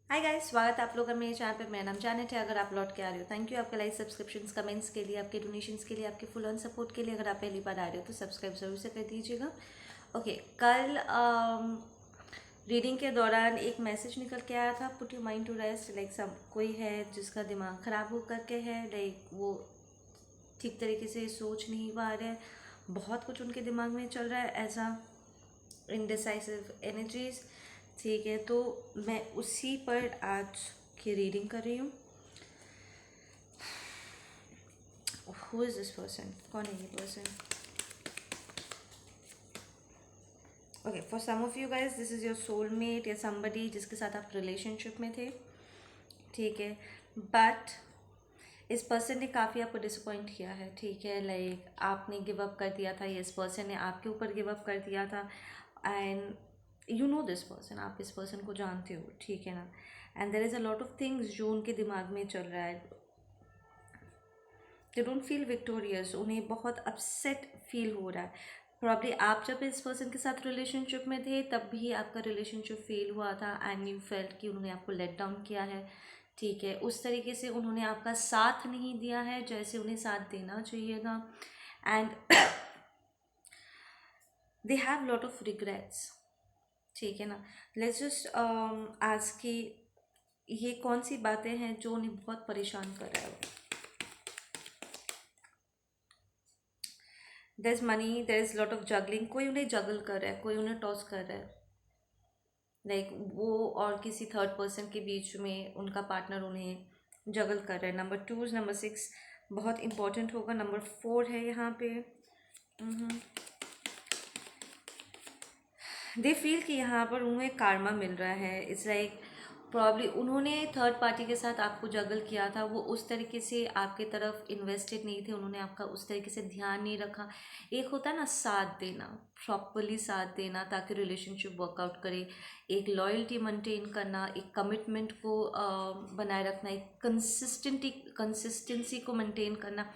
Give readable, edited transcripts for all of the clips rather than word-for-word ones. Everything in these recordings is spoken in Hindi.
हाय गाइस, स्वागत है आप लोगों का मेरे चैनल पे। मेरा नाम जानत है। अगर आप लौट के आ रहे हो, थैंक यू आपके लाइक, सब्सक्रिप्शंस, कमेंट्स के लिए, आपके डोनेशंस के लिए, आपके फुल ऑन सपोर्ट के लिए। अगर आप पहली बार आ रहे हो तो सब्सक्राइब ज़रूर से कर दीजिएगा। ओके, कल रीडिंग के दौरान एक मैसेज निकल के आया था, put your mind to rest. Like सब कोई है जिसका दिमाग ख़राब हो करके है, लाइक वो ठीक तरीके से सोच नहीं पा रहे हैं, बहुत कुछ उनके दिमाग में चल रहा है, ऐसा इनडिसाइसिव एनर्जीज। ठीक है, तो मैं उसी पर आज की रीडिंग कर रही हूँ। Who is this person? कौन है ये person? Okay, for some of you guys this is your soulmate या समबडी जिसके साथ आप रिलेशनशिप में थे। ठीक है, बट इस पर्सन ने काफ़ी आपको डिसअपॉइंट किया है। ठीक है, लाइक आपने गिव अप कर दिया था, ये इस पर्सन ने आपके ऊपर गिव अप कर दिया था। And you know this person, आप इस पर्सन को जानते हो, ठीक है ना। And there is a lot of things जो उनके दिमाग में चल रहा है। दे डोंट फील विक्टोरियस, उन्हें बहुत अपसेट फील हो रहा है। प्रॉब्ली आप जब इस पर्सन के साथ रिलेशनशिप में थे तब भी आपका रिलेशनशिप फेल हुआ था एंड यू फेल्ट कि उन्होंने आपको लेट डाउन किया है। ठीक है, उस तरीके से उन्होंने आपका साथ नहीं दिया है जैसे उन्हें साथ देना चाहिए था। And they have lot of regrets. ठीक है ना। लेट्स जस्ट आज की ये कौन सी बातें हैं जो उन्हें बहुत परेशान कर रहा है। There is money, there is lot of juggling. कोई उन्हें जगल कर रहा है, कोई उन्हें टॉस कर रहा है। लाइक वो और किसी थर्ड पर्सन के बीच में उनका पार्टनर उन्हें जगल कर रहा है। नंबर 2, नंबर 6 बहुत इंपॉर्टेंट होगा। नंबर 4 है यहाँ पे। दे फील कि यहाँ पर उन्हें कार्मा मिल रहा है। इट्स लाइक प्रॉब्ली उन्होंने थर्ड पार्टी के साथ आपको जगल किया था, वो उस तरीके से आपके तरफ इन्वेस्टेड नहीं थे, उन्होंने आपका उस तरीके से ध्यान नहीं रखा। एक होता है ना साथ देना, प्रॉपरली साथ देना ताकि रिलेशनशिप वर्कआउट करे, एक लॉयल्टी मेंटेन करना, एक कमिटमेंट को बनाए रखना, एक कंसिस्टेंसी को मेंटेन करना।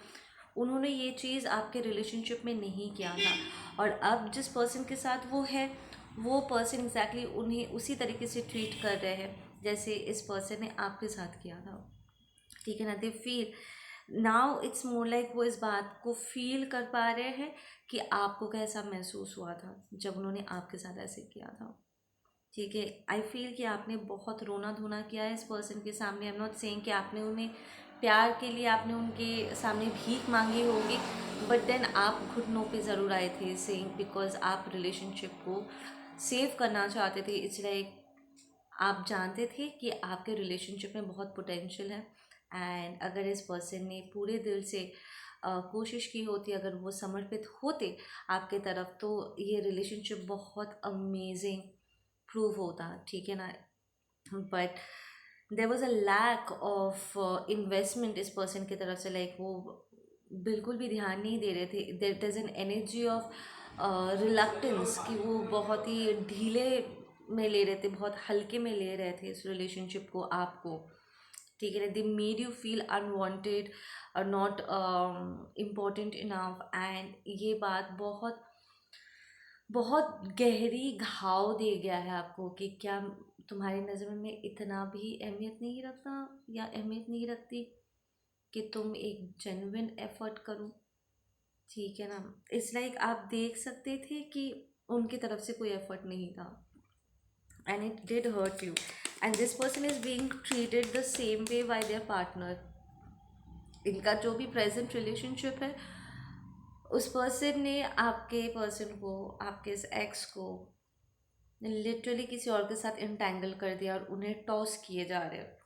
उन्होंने ये चीज़ आपके रिलेशनशिप में नहीं किया था। और अब जिस पर्सन के साथ वो है, वो पर्सन एग्जैक्टली उन्हें उसी तरीके से ट्रीट कर रहे हैं जैसे इस पर्सन ने आपके साथ किया था। ठीक है ना। They feel now it's more like वो इस बात को फील कर पा रहे हैं कि आपको कैसा महसूस हुआ था जब उन्होंने आपके साथ ऐसे किया था। ठीक है, आई फील कि आपने बहुत रोना धोना किया है इस पर्सन के सामने। आई एम नॉट सेइंग कि आपने उन्हें प्यार के लिए आपने उनके सामने भीख मांगी होगी, बट देन आप घुटनों पे ज़रूर आए थे सेइंग बिकॉज आप रिलेशनशिप को सेव करना चाहते थे। इट्स लाइक आप जानते थे कि आपके रिलेशनशिप में बहुत पोटेंशियल है। एंड अगर इस पर्सन ने पूरे दिल से कोशिश की होती, अगर वो समर्पित होते आपके तरफ, तो ये रिलेशनशिप बहुत अमेजिंग प्रूव होता। ठीक है ना। But there was a lack of investment इस पर्सन की तरफ से। लाइक वो बिल्कुल भी ध्यान नहीं दे रहे थे। There is an energy of reluctance कि वो बहुत ही ढीले में ले रहे थे, बहुत हल्के में ले रहे थे इस रिलेशनशिप को आपको। ठीक है ना। They made you feel unwanted और नॉट इम्पोर्टेंट इनफ। एंड ये बात बहुत बहुत गहरी घाव दे गया है आपको कि क्या तुम्हारी नज़र में इतना भी अहमियत नहीं रखता या अहमियत नहीं रखती कि तुम एक जेन्युइन एफर्ट करो। ठीक है ना। इट्स लाइक आप देख सकते थे कि उनकी तरफ से कोई एफर्ट नहीं था and it did hurt you. And this person is being treated the same way by their partner. इनका जो भी प्रेजेंट रिलेशनशिप है, उस पर्सन ने आपके पर्सन को, आपके इस एक्स को लिटरली किसी और के साथ इंटैंगल कर दिया और उन्हें टॉस किए जा रहे हैं।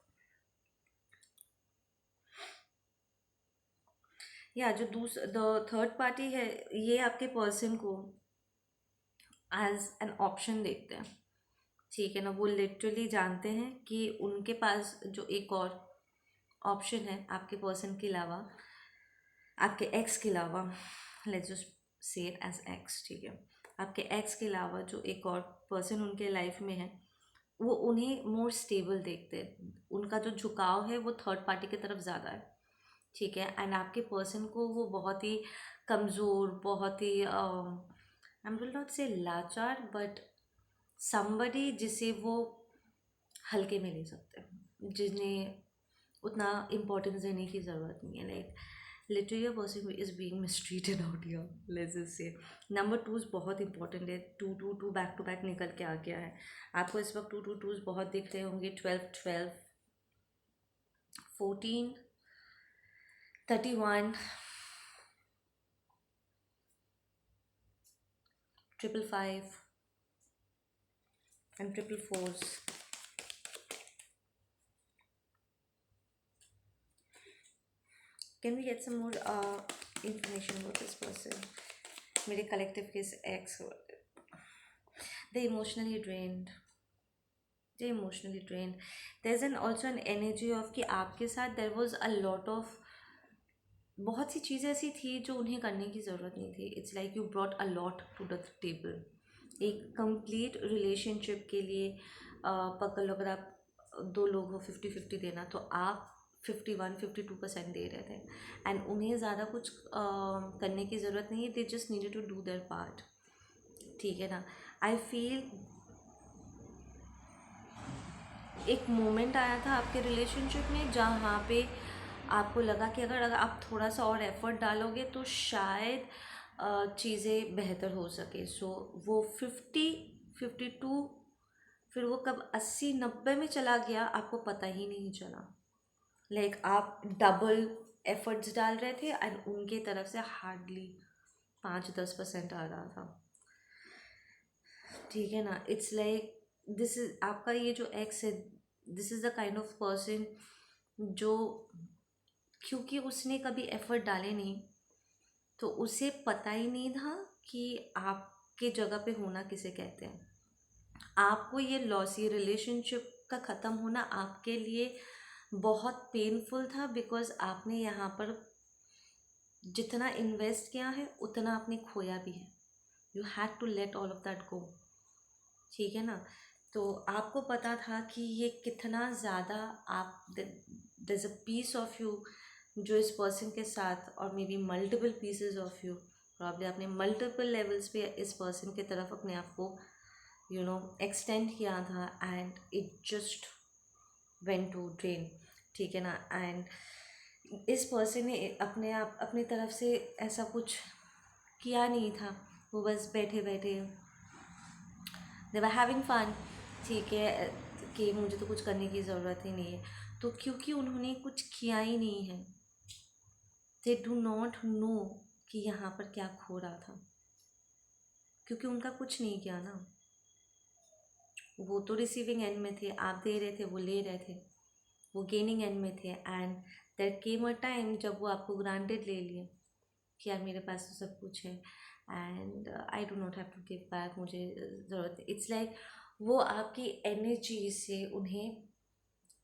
या जो द थर्ड पार्टी है, ये आपके पर्सन को एज एन ऑप्शन देखते हैं। ठीक है ना। वो लिटरली जानते हैं कि उनके पास जो एक और ऑप्शन है आपके पर्सन के अलावा, आपके एक्स के अलावा, let's just say it as ex. ठीक है, आपके एक्स के अलावा जो एक और पर्सन उनके लाइफ में है, वो उन्हें मोर स्टेबल देखते हैं। उनका जो झुकाव है वो थर्ड पार्टी की तरफ ज़्यादा है। ठीक है। एंड आपके पर्सन को वो बहुत ही कमज़ोर, बहुत ही आई विल नॉट से लाचार, बट समबडी जिसे वो हल्के में ले सकते हैं, जिन्हें उतना इम्पोर्टेंस देने की ज़रूरत नहीं है। Like literally a person is being mistreated out here, let's just say. Number twos बहुत इंपॉर्टेंट है। Two two two back to back निकल के आ गया है। आपको इस वक्त टू टू टूज बहुत दिख रहे होंगे। 12 12, 14, 31, 555 and 444s. Can we get some more information about this person? मेरे कलेक्टिव के x, they emotionally drained, there's also an energy of कि आपके साथ there was a lot of, बहुत सी चीज़ें ऐसी थी जो उन्हें करने की ज़रूरत नहीं थी। It's like you brought a lot to the table. एक कंप्लीट रिलेशनशिप के लिए पकड़ लो, अगर आप दो लोग हो 50-50 देना, तो आप 51-52% दे रहे थे एंड उन्हें ज़्यादा कुछ करने की ज़रूरत नहीं है। They just needed to do their part, ठीक है ना। आई फील एक मोमेंट आया था आपके रिलेशनशिप में जहाँ पे आपको लगा कि अगर आप थोड़ा सा और एफर्ट डालोगे तो शायद चीज़ें बेहतर हो सके। सो वो 50-52, फिर वो कब 80-90 में चला गया आपको पता ही नहीं चला। लाइक आप डबल एफर्ट्स डाल रहे थे एंड उनके तरफ से हार्डली 5-10% आ रहा था, ठीक है ना। इट्स लाइक दिस इज आपका ये जो एक्स है, this is the kind of person जो, क्योंकि उसने कभी एफर्ट डाले नहीं तो उसे पता ही नहीं था कि आपके जगह पे होना किसे कहते हैं। आपको ये लॉस, ये रिलेशनशिप का ख़त्म होना आपके लिए बहुत पेनफुल था, बिकॉज आपने यहाँ पर जितना इन्वेस्ट किया है उतना आपने खोया भी है। You had to let all of that go, ठीक है ना। तो आपको पता था कि ये कितना ज़्यादा आप, there is a piece of you जो इस पर्सन के साथ, और maybe multiple pieces of you, problem आपने मल्टीपल लेवल्स पे इस पर्सन की तरफ अपने आप को एक्सटेंड किया था and it just went to drain, ठीक है ना। एंड इस पर्सन ने अपनी तरफ से ऐसा कुछ किया नहीं था। वो बस बैठे बैठे दे वर हैविंग फन, ठीक है, कि मुझे तो कुछ करने की ज़रूरत ही नहीं है। तो क्योंकि उन्होंने कुछ किया ही नहीं है, दे डू नॉट नो कि यहाँ पर क्या खो रहा था, क्योंकि उनका कुछ नहीं किया ना। वो तो रिसीविंग एंड में थे, आप दे रहे थे, वो ले रहे थे, वो गेनिंग एंड में थे। And that came a time जब वो आपको ग्रांटेड ले लिए कि यार मेरे पास तो सब कुछ है and I do not have to give back, मुझे ज़रूरत है। इट्स लाइक वो आपकी एनर्जी से उन्हें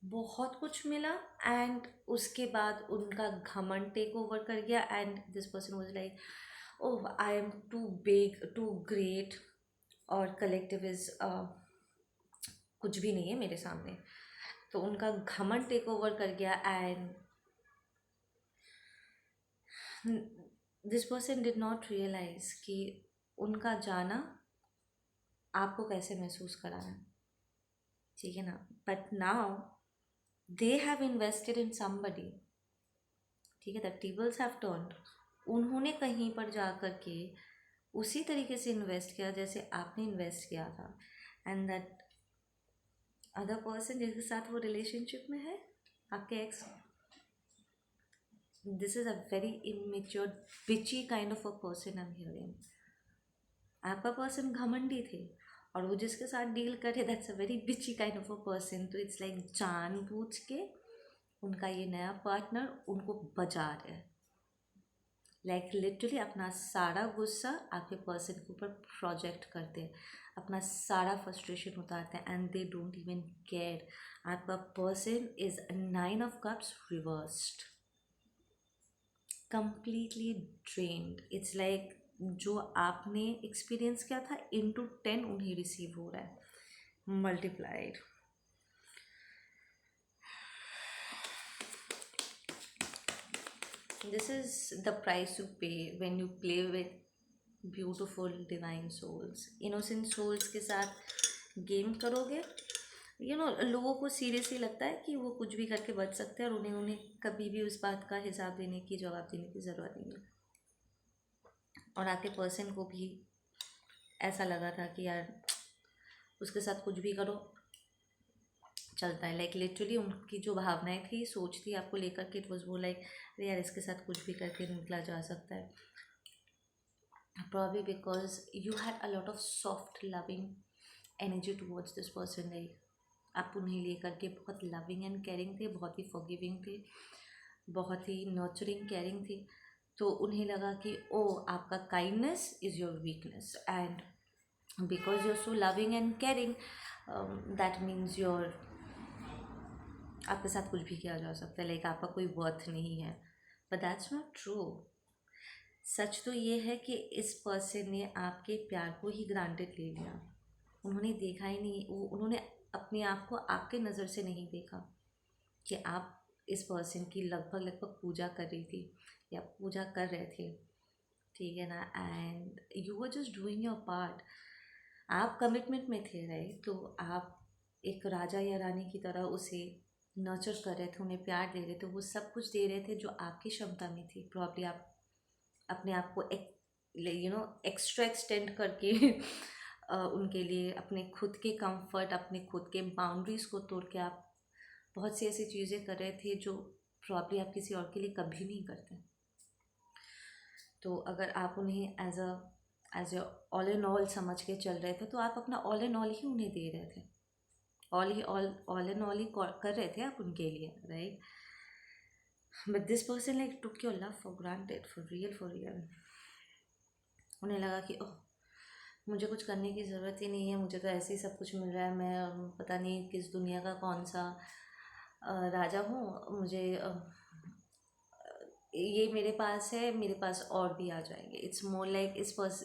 बहुत कुछ मिला एंड उसके बाद उनका घमंड टेक ओवर कर गया and this person was like, oh I am too big, too great, और कलेक्टिव इज़ कुछ भी नहीं है मेरे सामने। तो उनका घमंड टेक ओवर कर गया and this person did not realize कि उनका जाना आपको कैसे महसूस कराना, ठीक है ना। But now they have invested in somebody, ठीक है, द टेबल्स हैव टर्न्ड। उन्होंने कहीं पर जा कर के उसी तरीके से इन्वेस्ट किया जैसे आपने इन्वेस्ट किया था, एंड दैट अदर पर्सन जिसके साथ वो रिलेशनशिप में है, आपके x, this is a very immature बिची kind of a person I am hearing. आपका पर्सन घमंडी थे और वो जिसके साथ डील करे दैट्स अ वेरी बिची काइंड ऑफ अ पर्सन। तो इट्स लाइक जानबूझ के उनका ये नया पार्टनर उनको बजा रहा है, लाइक लिटरली अपना सारा गुस्सा आपके पर्सन के ऊपर प्रोजेक्ट करते हैं, अपना सारा फ्रस्ट्रेशन उतारते हैं and they don't even care. आपका person is 9 of cups reversed, completely drained. It's like जो आपने एक्सपीरियंस किया था इंटू 10 उन्हें रिसीव हो रहा है, multiplied. This is the price you pay when you play with beautiful divine souls, innocent souls के साथ गेम करोगे, लोगों को सीरियसली लगता है कि वो कुछ भी करके बच सकते हैं और उन्हें उन्हें कभी भी उस बात का हिसाब देने की, जवाब देने की ज़रूरत नहीं है। और आपके पर्सन को भी ऐसा लगा था कि यार उसके साथ कुछ भी करो चलता है। लाइक लिटरली उनकी जो भावनाएं थी, सोच थी आपको लेकर के, इट वॉज वो लाइक अरे यार इसके साथ कुछ भी करके निकला जा सकता है। Probably because you had a lot of soft loving energy towards this person, like आप उन्हें लेकर के बहुत लविंग एंड केयरिंग थे, बहुत ही फॉरगिविंग थे, बहुत ही नर्चरिंग केयरिंग थी। तो उन्हें लगा कि ओ आपका kindness is your weakness, and because you are so loving and caring that means your आपके साथ कुछ भी किया जा सकता है, लाइक आपका कोई वर्थ नहीं है। But that's not true. सच तो ये है कि इस पर्सन ने आपके प्यार को ही ग्रांटेड ले लिया। उन्होंने देखा ही नहीं, उन्होंने अपने आप को आपके नज़र से नहीं देखा कि आप इस पर्सन की लगभग लगभग पूजा कर रही थी या पूजा कर रहे थे, ठीक है ना। And you were just doing your part. आप कमिटमेंट में थे, राइट। तो आप एक राजा या रानी की तरह उसे नर्चर कर रहे थे, उन्हें प्यार दे रहे थे, वो सब कुछ दे रहे थे जो आपकी क्षमता में थी। प्रॉब्ली आप अपने आप को एक्स्ट्रा एक्सटेंड करके उनके लिए अपने खुद के कंफर्ट, अपने खुद के बाउंड्रीज़ को तोड़ के आप बहुत सी ऐसी चीज़ें कर रहे थे जो प्रॉब्ली आप किसी और के लिए कभी नहीं करते। तो अगर आप उन्हें as a all in all समझ के चल रहे थे, तो आप अपना ऑल इन ऑल ही उन्हें दे रहे थे, ऑल इन ऑल ही कर रहे थे आप उनके लिए, right. But this person like took your love for granted, for real. उन्हें लगा कि ओह मुझे कुछ करने की ज़रूरत ही नहीं है, मुझे तो ऐसे ही सब कुछ मिल रहा है, मैं पता नहीं किस दुनिया का कौन सा राजा हूँ, मुझे ये मेरे पास है, मेरे पास और भी आ जाएंगे। इट्स मोर लाइक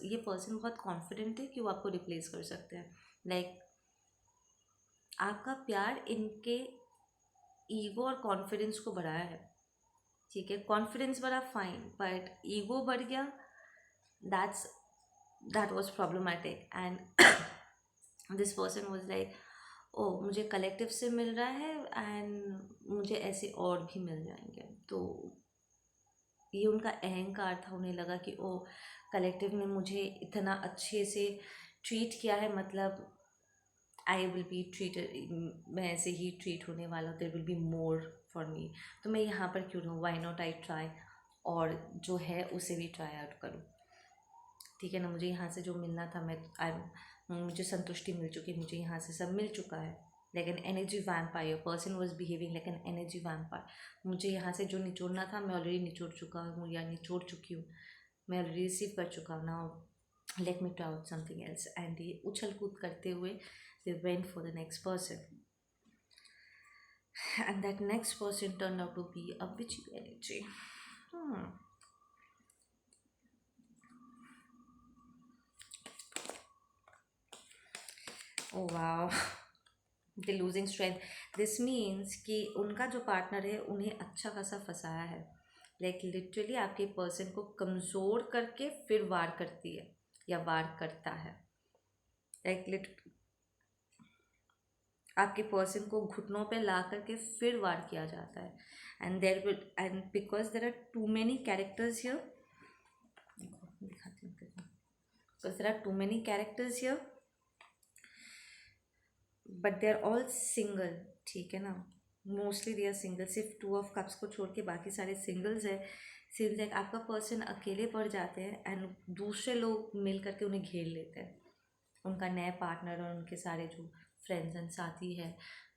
ये पर्सन बहुत कॉन्फिडेंट है कि वो आपको रिप्लेस कर सकते हैं। लाइक आपका प्यार इनके ईगो और कॉन्फिडेंस को बढ़ाया है, ठीक है। कॉन्फिडेंस बढ़ा फाइन, बट ईगो बढ़ गया, that was problematic. And this person was like oh मुझे कलेक्टिव से मिल रहा है एंड मुझे ऐसे और भी मिल जाएंगे। तो ये उनका अहंकार था। उन्हें लगा कि ओ कलेक्टिव ने मुझे इतना अच्छे से ट्रीट किया है, मतलब आई विल बी ट्रीटेड, मैं ऐसे ही ट्रीट होने वाला हूँ, there will be more for me. तो मैं यहाँ पर क्यों रहूँ, व्हाई नॉट आई ट्राई, और जो है उसे भी ट्राई आउट करूँ, ठीक है ना। मुझे यहाँ से जो मिलना था मुझे संतुष्टि मिल चुकी, मुझे यहाँ से सब मिल चुका है। Like an energy vampire, person was behaving like an energy vampire. मुझे यहाँ से जो निचोड़ना था मैं ऑलरेडी निचोड़ चुका हूँ या निचोड़ चुकी हूँ, मैं ऑलरेडी रिसीव कर चुका हूँ। Now let me try out something else. And ये उछल कूद करते हुए they went for the next person, and that next person turn out to be a witchy energy. Oh वाह, the losing strength. This means कि उनका जो पार्टनर है उन्हें अच्छा खासा फंसाया है। लाइक लिटरली आपके पर्सन को कमज़ोर करके फिर वार करती है या वार करता है। लाइक आपके पर्सन को घुटनों पे ला करके फिर वार किया जाता है। And because there are too many characters here, दिखाती हूँ, because there are too many characters here but they are all single, ठीक है ना। मोस्टली दे आर सिंगल, सिर्फ 2 ऑफ कप्स को छोड़ के बाकी सारे सिंगल्स है। सीन्स लाइक आपका पर्सन अकेले पड़ जाते हैं एंड दूसरे लोग मिल करके उन्हें घेर लेते हैं, उनका नया पार्टनर और उनके सारे जो फ्रेंड्स एंड साथी है,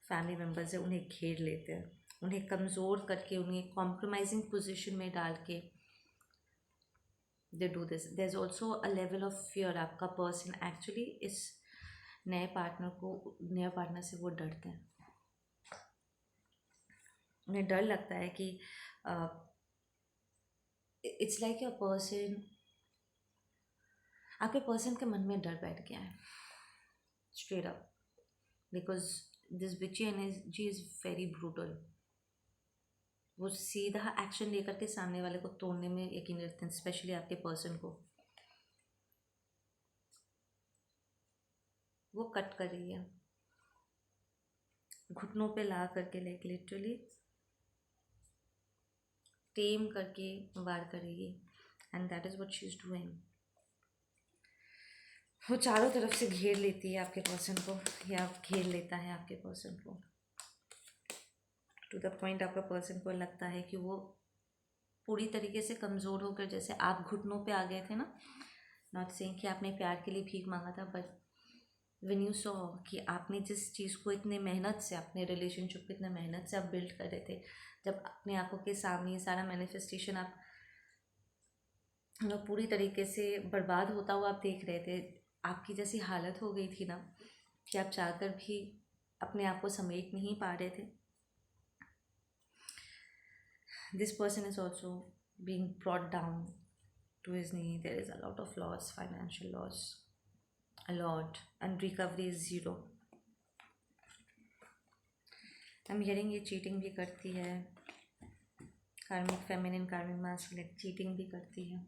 फैमिली मेम्बर्स है, उन्हें घेर लेते हैं, उन्हें कमज़ोर करके, उन्हें कॉम्प्रोमाइजिंग पोजीशन में डाल के they do this. There is also a level of fear. आपका पर्सन एक्चुअली इस नए पार्टनर से वो डरते हैं। उन्हें डर लगता है कि इट्स लाइक योर पर्सन, आपके पर्सन के मन में डर बैठ गया है straight up, because this witchy energy is very brutal. वो सीधा एक्शन लेकर के सामने वाले को तोड़ने में यकीन रखते हैं, स्पेशली आपके पर्सन को। वो कट कर रही है, घुटनों पे ला करके, लाइक लिटरली टेम करके वार करेगी, and that is what she is doing. वो चारों तरफ से घेर लेती है आपके पर्सन को, या घेर लेता है आपके पर्सन को, टू द पॉइंट आपका पर्सन को लगता है कि वो पूरी तरीके से कमज़ोर होकर, जैसे आप घुटनों पे आ गए थे ना, नॉट सेइंग कि आपने प्यार के लिए भीख मांगा था, बट व्हेन यू सॉ कि आपने जिस चीज़ को इतने मेहनत से, अपने रिलेशनशिप को इतने मेहनत से आप बिल्ड कर रहे थे, जब अपने आंखों के सामने सारा मैनिफेस्टेशन आप पूरी तरीके से बर्बाद होता हुआ आप देख रहे थे, आपकी जैसी हालत हो गई थी ना कि आप चाहकर भी अपने आप को समेट नहीं पा रहे थे। This person is also being brought down to his knee. There is a lot of loss, financial loss, a lot, and recovery is zero. I'm hearing ये चीटिंग भी करती है, कार्मिक फेमिनिन, कार्मिक मैस्कुलिन चीटिंग भी करती है।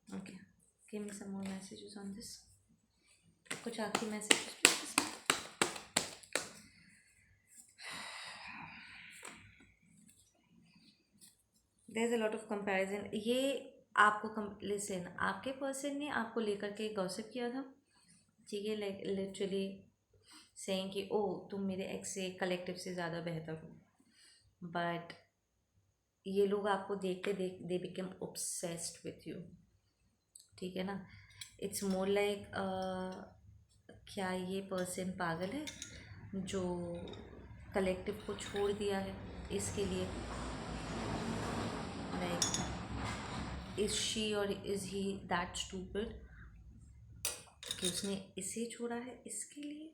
Okay, give me some more messages on this. कुछ आखिरी messages please. There is a lot of comparison. ये आपको लिसन, आपके पर्सन ने आपको लेकर के गॉसिप किया था, ठीक है, लाइक लिटरली सेइंग कि ओ तुम मेरे एक्स से, कलेक्टिव से ज़्यादा बेहतर हो, बट ये लोग आपको देखते they become obsessed with you, ठीक है ना। इट्स मोर लाइक क्या ये पर्सन पागल है जो कलेक्टिव को छोड़ दिया है इसके लिए, लाइक इज शी और इज ही दैट स्टूपिड कि उसने इसे छोड़ा है इसके लिए।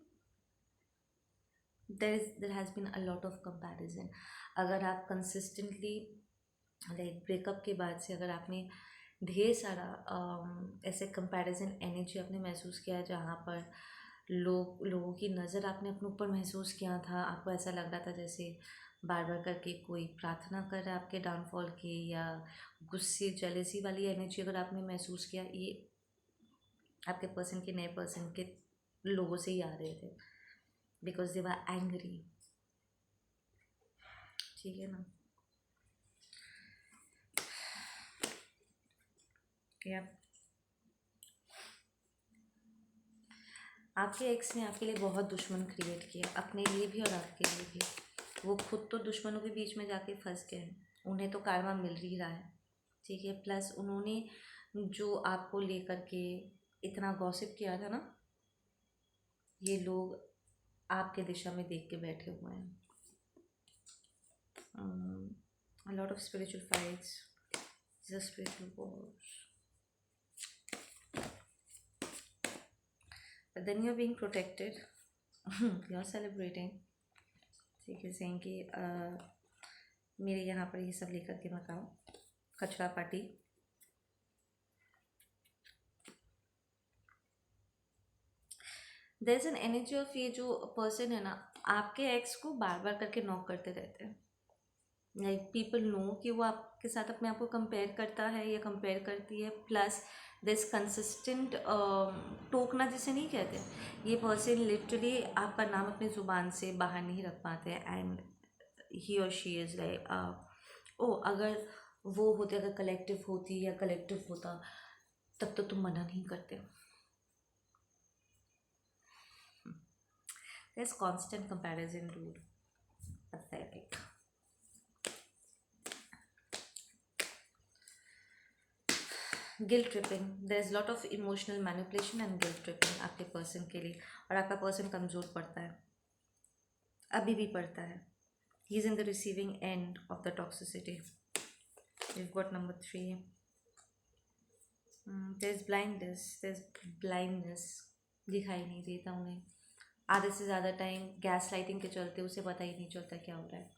There has been a lot of comparison. अगर आप कंसिस्टेंटली लाइक ब्रेकअप के बाद से अगर आपने ढेर सारा ऐसे कंपैरिजन एनर्जी आपने महसूस किया जहाँ पर लोगों की नज़र आपने अपने ऊपर महसूस किया था, आपको ऐसा लग रहा था जैसे बार बार करके कोई प्रार्थना कर रहा है आपके डाउनफॉल की, या गुस्से जेलेसी वाली एनर्जी अगर आपने महसूस किया, ये आपके पर्सन के नए पर्सन के लोगों से ही आ रहे थे, बिकॉज दे वर एंग्री, ठीक है ना। या आपके एक्स ने आपके लिए बहुत दुश्मन क्रिएट किया, अपने लिए भी और आपके लिए भी। वो खुद तो दुश्मनों के बीच में जाके फंस गए हैं, उन्हें तो कार्मा मिल ही रहा है, ठीक है। प्लस उन्होंने जो आपको लेकर के इतना गॉसिप किया था ना, ये लोग आपके दिशा में देख के बैठे हुए हैं। a lot of spiritual fights, the spiritual wars, but then you're being protected. you're celebrating, ठीक है, saying कि मेरे यहाँ पर ये सब लेकर के मत आओ, कचरा party. There is an energy of ये जो पर्सन है ना, आपके एक्स को बार बार करके नॉक करते रहते हैं, लाइक पीपल नो कि वो आपके साथ अपने आप को कंपेयर करता है या कंपेयर करती है। प्लस दिस कंसिस्टेंट टोकना जिसे नहीं कहते, ये पर्सन लिटरली आपका नाम अपनी ज़ुबान से बाहर नहीं रख पाते, एंड ही और शी इज़ लाइक ओ अगर वो होते, अगर कलेक्टिव होती या कलेक्टिव होता तब तो तुम मना नहीं करते। There's constant comparison, dude. Pathetic. Guilt tripping. There's a lot of emotional manipulation and guilt tripping आपके पर्सन के लिए, और आपका पर्सन कमज़ोर पड़ता है, अभी भी पड़ता है। He is in the receiving end of the toxicity. We've got number 3. There's blindness. There's blindness. दिखाई नहीं देता उन्हें, आधे से ज़्यादा टाइम गैस लाइटिंग के चलते उसे पता ही नहीं चलता क्या हो रहा है,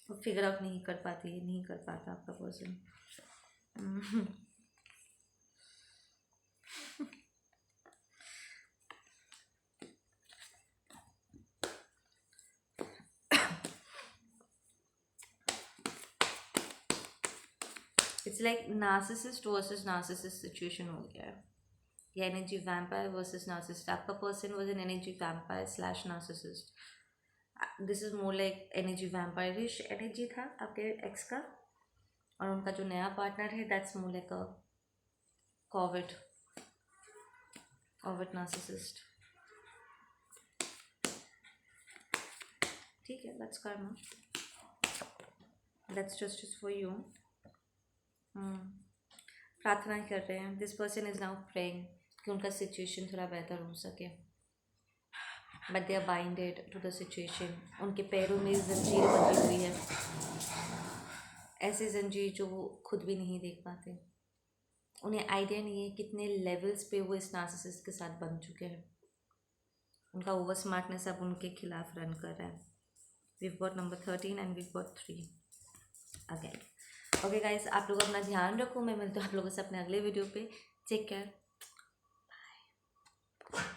वो फिगर आउट नहीं कर पाती, नहीं कर पाता आपका person. It's like narcissist versus narcissist situation हो गया है, या एनर्जी वैम्पायर वर्सेस नार्सिसिस्ट। आपका person was an energy vampire slash narcissist. This is more like energy vampirish energy था आपके एक्स का, और उनका जो नया पार्टनर है that's more like a covert narcissist. ठीक है, that's karma, that's justice for you. प्रार्थना कर रहे हैं, this person is now praying कि उनका सिचुएशन थोड़ा बेहतर हो सके, but they are binded to the situation. उनके पैरों में जंजीर बंधी हुई है, ऐसे जंजीर जो वो खुद भी नहीं देख पाते। उन्हें आइडिया नहीं है कितने लेवल्स पे वो इस नार्सिसिस्ट के साथ बन चुके हैं। उनका ओवर स्मार्टनेस अब उनके खिलाफ रन कर रहा है। We've got number 13 and we've got 3 again. Okay guys, आप लोग अपना ध्यान रखो। मैं मिलती हूँ आप लोगों से अपने अगले वीडियो पे। Take care.